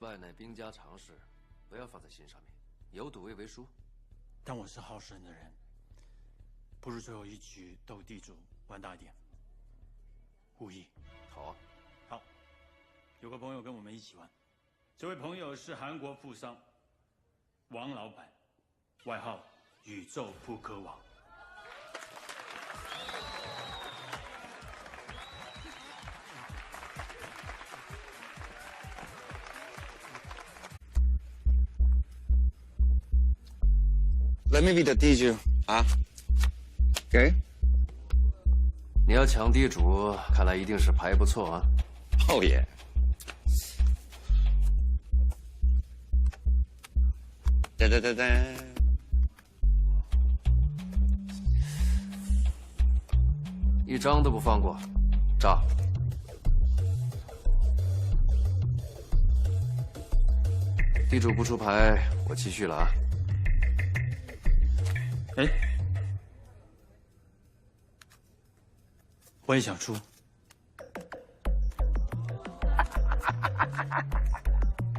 败乃兵家常事，不要放在心上面，有赌未为输。但我是好胜的人，不如最后一局斗地主玩大一点。无意。好啊。好，有个朋友跟我们一起玩，这位朋友是韩国富商王老板，外号宇宙扑克王。Let me be the DJ 啊？给？你要抢地主，看来一定是牌不错啊。Oh yeah。哒哒哒哒。一张都不放过，炸！地主不出牌，我继续了啊。哎，我也想出。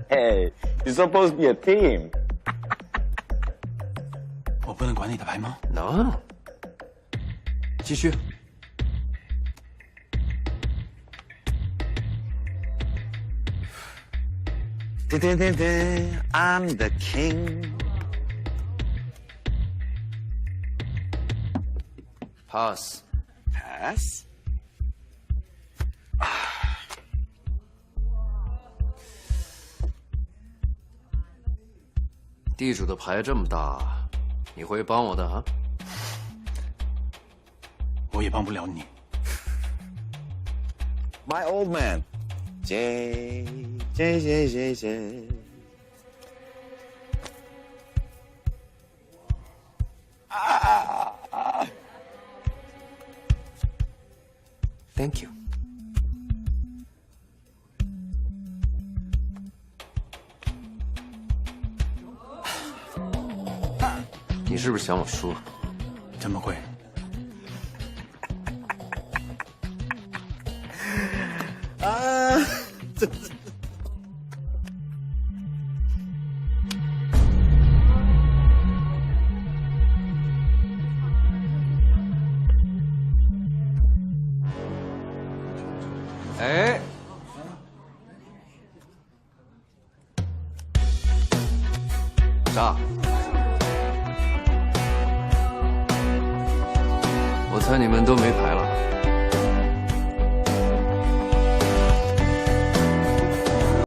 Hey, you're supposed to be a team. 我不能管你的牌吗？能。继续。噔噔噔噔 ，I'm the king. Pass。Pass。地主的牌这么大，你会帮我的啊？我也帮不了你。My old man. J J J J J。Thank you。你是不是想我输？怎么会？啊，这。哎，炸！我猜你们都没牌了。